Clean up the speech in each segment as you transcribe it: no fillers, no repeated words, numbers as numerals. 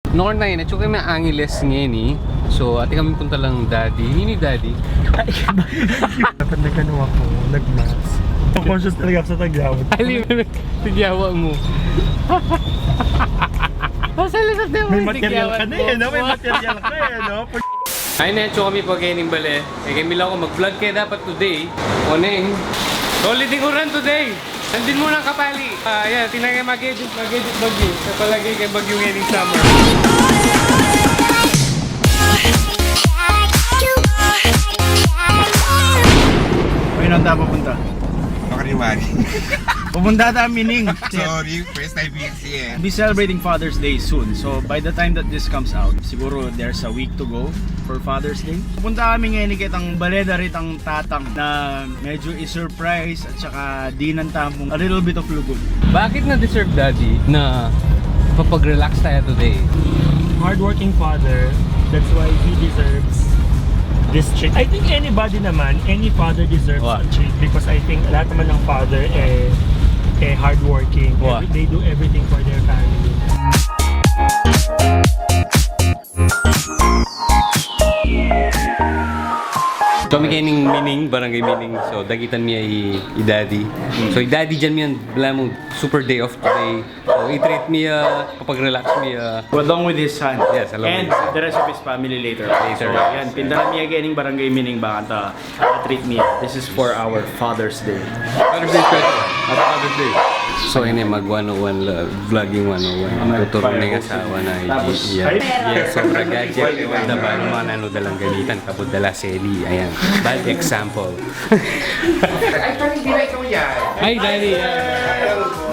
Noon na yun, at kami Angeles ngayon eh. So, ati kami punta lang daddy. Ini daddy. Dapat nagano ako, nag-mask. Conscious talaga ako sa tagyawat. Alim mo, tigyawa mo. Masalasat na mo May yung material tigyawat ka na mo. eh, no? May material ka eh, no? Ay, Necho kami pag kainin bale. Eh, kami lang ako mag-vlog kayo dapat today. Oneng. Solid ko run today. Nandin mo ng kapali. Ayan, tinagay mag-edit bagyo. Sa palagay kay bagyo ngayong summer. Ayun ang tapo punta. Makariwari. Pupunta tayo Mining. Sorry, first time busy eh. Be celebrating Father's Day soon. So by the time that this comes out, siguro there's a week to go for Father's Day. Pupunta kami ngayon kitang baleda ritang tatang na medyo i-surprise at saka di ng tampong a little bit of lugod. Bakit na-deserve daddy na papag-relax tayo today? Hardworking father, that's why he deserves this treat. I think anybody naman, any father deserves Wow. a treat because I think lahat naman ng father hardworking. Wow. They do everything for their family. So, kami kaining Mining, barangay Mining. So, dagitan niya i-daddy. So, i-daddy dyan miyan, bala mo, super day off today. So, i-treat niya, papag-relax niya. Along with his son. Yes, along and with his son. the rest of his family later. Later. So, yan, pindahan niya ganing barangay Mining bakanta. Treat niya. This is for our Father's Day. Father's Day special. Happy Father's Day. So, yun mag 101 vlogging 101. Tuturo na yung asawa na yan. Yes, sobra gadget. Wala ba naman ano dalang ganitan, kapag dala seli. Ayan. Bad example. Ay, parang hindi na ikaw yan. Hi, Daddy.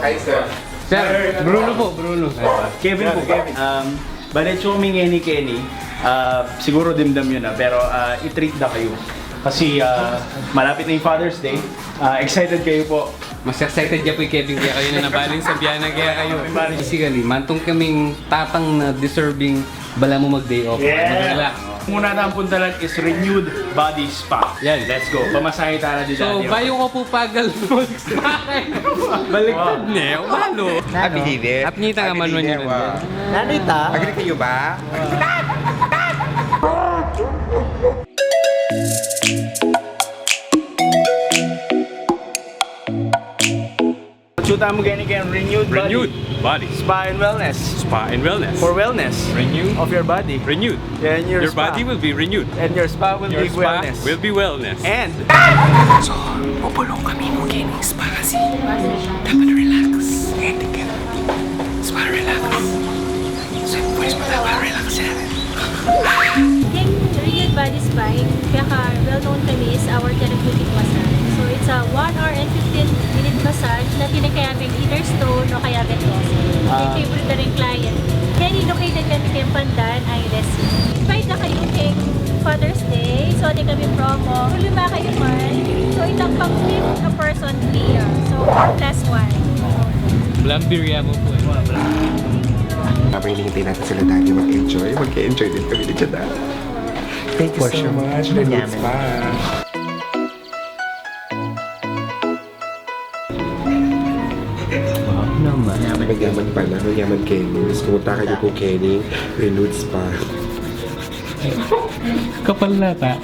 Hi, sir. Sir, Bruno po, Bruno. Kevin po, Kevin. Bale, chuming ni Kenny. Siguro dimdam yun na, pero i-treat na kayo. Kasi malapit na yung Father's Day. Excited kayo po. Mas excited niya po yung Kevin kaya kayo na nabaling sa biyana kaya kayo. Basically, mantong kaming tatang na deserving bala mo mag-day off. Mag-relax. Muna na ang puntalan is Renewed Body Spa. Yan. Let's go. Pamasahe tayo na So, bayo ko po pagal baliktad niya. Umalo. Happy New Year. Happy New Year nga man yun. Nanita. Agree kayo ba? Chuta mo ganyan kayo Renewed Renewed Body body. Spa and Wellness. Spa and wellness. For wellness Renew. of your body. Renewed. And your Your spa. body will be renewed. And your spa will Your be spa wellness. will be wellness. And So, pupulong kami mo kayo ng spa kasi. Dapat relax. And again, spa relax. So, pwede mo dapat relax yan. Yung Renewed Body Spa, yung well-known kami is our therapeutic massage. So it's a 1 hour and 15-minute massage na tinakayaming either stone o kaya ventoso. Yung favorite na rin client. Kaya located kami kay Pandan, Angeles. Invite na kayo kay Father's Day. So di kami promo. Kung lima kayo man, so itang pang-gift a person free. So plus 1. Blambiria mo po. Habang hinihintay natin sila dati mag-enjoy, mag-enjoy din kami ni Jada. Thank you so much. Renewed Spa. Naman. Yaman pala, yaman Kenny. Pumunta kayo po Kenny, Renewed Spa. Kapal na ta.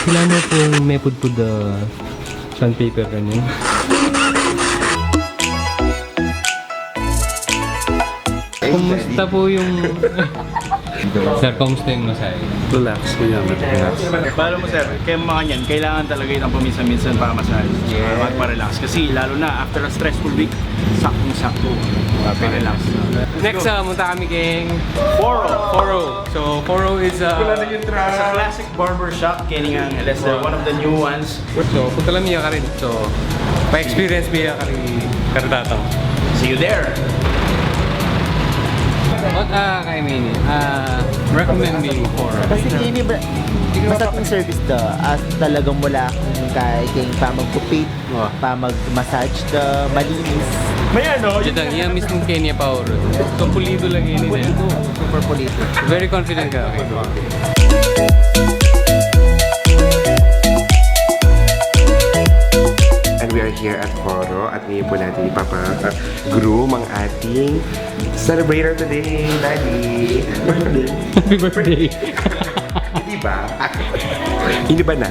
Sila mo po may pudpud sandpaper kanyan. Kumusta po yung... Sir, kumusta yung masahe? relax. Relax. Paano mo sir, kaya mga yan, kailangan talaga itang paminsan-minsan para massage. Magpa-relax. Kasi lalo na after a stressful week, saktong-sakto. Pa-relax. Next, munta kami kay Foro. Foro. So, Foro is It's a classic barber shop. Kaya nga, they're one of the new ones. So, punta lang niya ka rin. So, pa-experience niya ka rin karatatang. See you there. What kay Mini? Recommend me Foro. Kasi hindi ba masarap yung service do as talagang mula kung kay pa magkupit, pa mag-massage da malinis. May ano, Jadang, iya mismo Kenya Power. So, pulido lang yun na. Super polite. Very confident ka. Okay. And we are here at Foro at ngayon po natin ipapa-groom ang ating celebrator today, Daddy. Happy birthday! Hindi ba? Hindi ba na?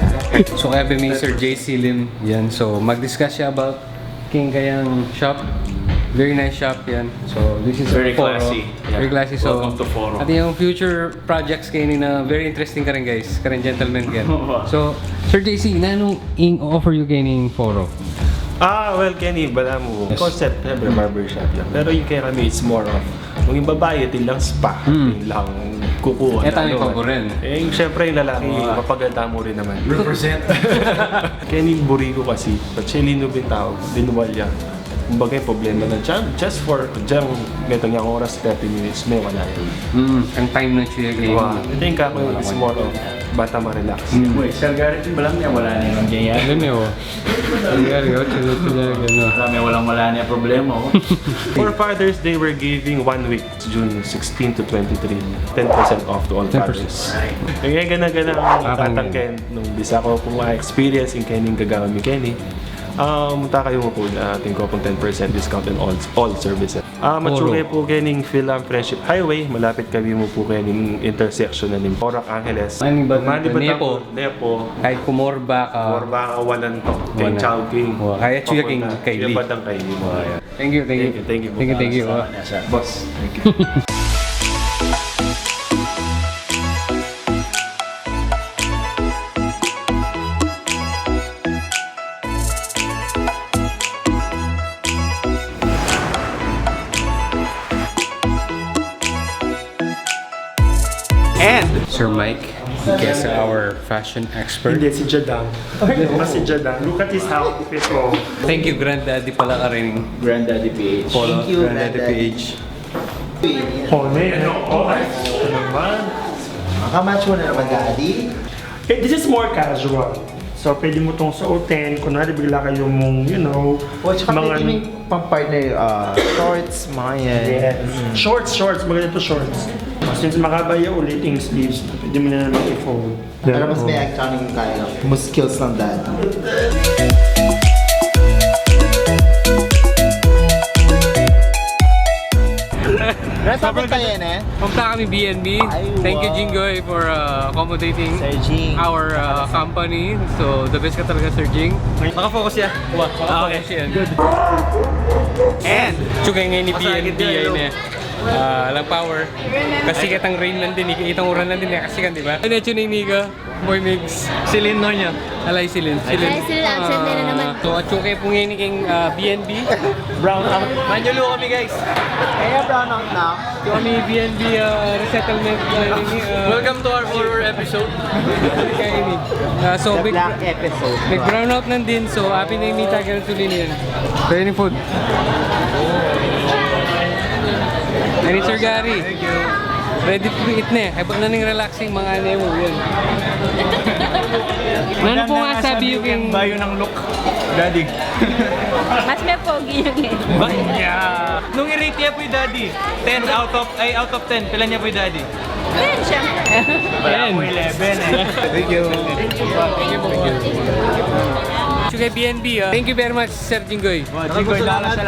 So kaya ni Sir JC Lim yan. So mag-discuss siya about King Kayang shop. Very nice shop yan. So this is Very Foro. classy. Yeah. Very classy. So Welcome to Foro. at yung future projects kayo na very interesting ka rin guys. Ka rin gentleman ka. So Sir JC, nanong offer you kayo ng Foro? Well, Kenny, bala mo. Concept, siyempre, barbershop lang. Pero yung kay kami, it's more of, kung yung babae, ito lang spa. Yung lang kukuha. Ito ang ikaw rin. Yung siyempre, yung lalaki, mapaganda mo rin naman. Represent. Kenny, buri ko kasi. Ba't siya linubin tao? Dinuwalya. Kumbaga yung problema na dyan, just for, dyan, ganito nga oras, 30 minutes, may wala yun. Ang time na siya kayo. I think ako, it's more of, bata ma-relax. Wait, Sir Garrett, ba lang niya? Wala na yung ganyan. Alam niyo, Wala niya problema. For Father's Day, we're giving 1 week, June 16 to 23, 10% off to all 10%. fathers. Kaya gana-gana ang tatangken nung bisa ko kung ma-experience yung Kenny gagawin ni Kenny. Munta kayo mo po na ating ko 10% discount on all services. Matsure po Kenny Philam Friendship Highway, malapit kami mo po Kenny intersection na ng Porac Angeles. Nepo. Nepo. Kahit kumorba ka. Morba ka walan to. Kay Chowking. Kaya chuya king kay Lee. Badang kay Lee. Thank you. Thank you. Boss, thank you. And Sir Mike, guess our fashion expert. Hindi, si Jadang. Mas si Jadang. Look at his outfit. Oh. Thank you, Granddaddy pala ka rin. Granddaddy PH. Polo, Thank you, Granddaddy Granddaddy. PH. Oh, Ito naman. Makamatch mo na naman, Daddy. This is more casual. So, pwede mo itong suotin. Kunwari, bigla kayo mong, you know, O, tsaka pwede may pang-partner shorts, mga yan. Yes. Shorts. Maganda ito shorts. Since makabaya ulit yung sleeves, pwede mo na naman i-fold. Pero mas may accounting kaya. Mas skills ng Daddy. Sabot tayo na. Pumunta kami BNB. Thank you, Jingoy, for accommodating our company. So, the best ka talaga, Sir Jing. Nakafocus siya. Nakafocus siya. Good. And, tsukay ngayon ni BNB yun eh. Lang power. Kasi kitang rain lang din, kitang uran lang din, kasi kan, di ba? Ano yun yung Nika? Boy Mix. Silin no niya. Alay Silin. Alay Silin, absent na naman. So, at tsukay po ngayon king BNB. Brown out. Manyulo kami guys. Kaya brown out na. So, kami BNB resettlement. Welcome to our horror episode. So, The Black episode. nag-brown out lang din. So, happy na yung Nita Garatulin yan. So, yun yung food. And it's Sir Gary. Thank you. Ready to eat na eh. Habang na nang relaxing mga anemo yan. Ano po nga sabi yung bayo ng look, Daddy. Mas may pogi yung eh. Yeah. Nung i-rate niya po yung Daddy, 10 out of 10, pila niya po yung Daddy? Ayun, syempre. Wala po 11 eh. thank you. Kay BNB, thank you very much, Sir Jinggoy. Jinggoy, salamat.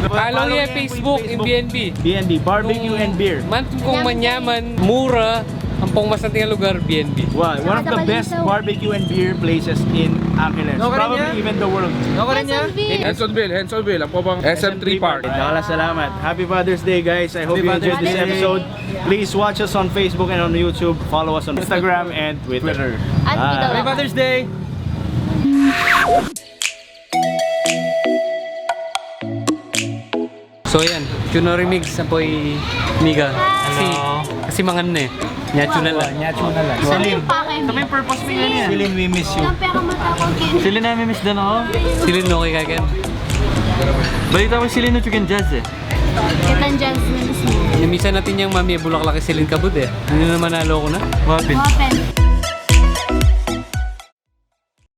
Follow niya Facebook in BNB. BNB, barbecue and beer. Man kung manyaman, mura, ang pangmasanting lugar, BNB. Wow, one of the best barbecue and beer places in Angeles. Probably even the world. Hensonville, ang po bang SM3 Park. Salamat. Happy Father's Day, guys. I hope you enjoyed this episode. Please watch us on Facebook and on YouTube. Follow us on Instagram and Twitter. At Happy Father's Day! So yan, Chuno Remix sa po'y Miga. Kasi mangan na eh. Nyachunal lang. Celine, ito may purpose mo yan yan. Celine, we miss you. Celine, na may miss din ako. Silin no kay Kagan. Balita ko Celine no Chicken Jazz eh. Kitang Jazz na mismo. Namisa natin yung mami, bulaklaki Silin Kabud eh. Hindi na naman nalo ko na. What happened? Open.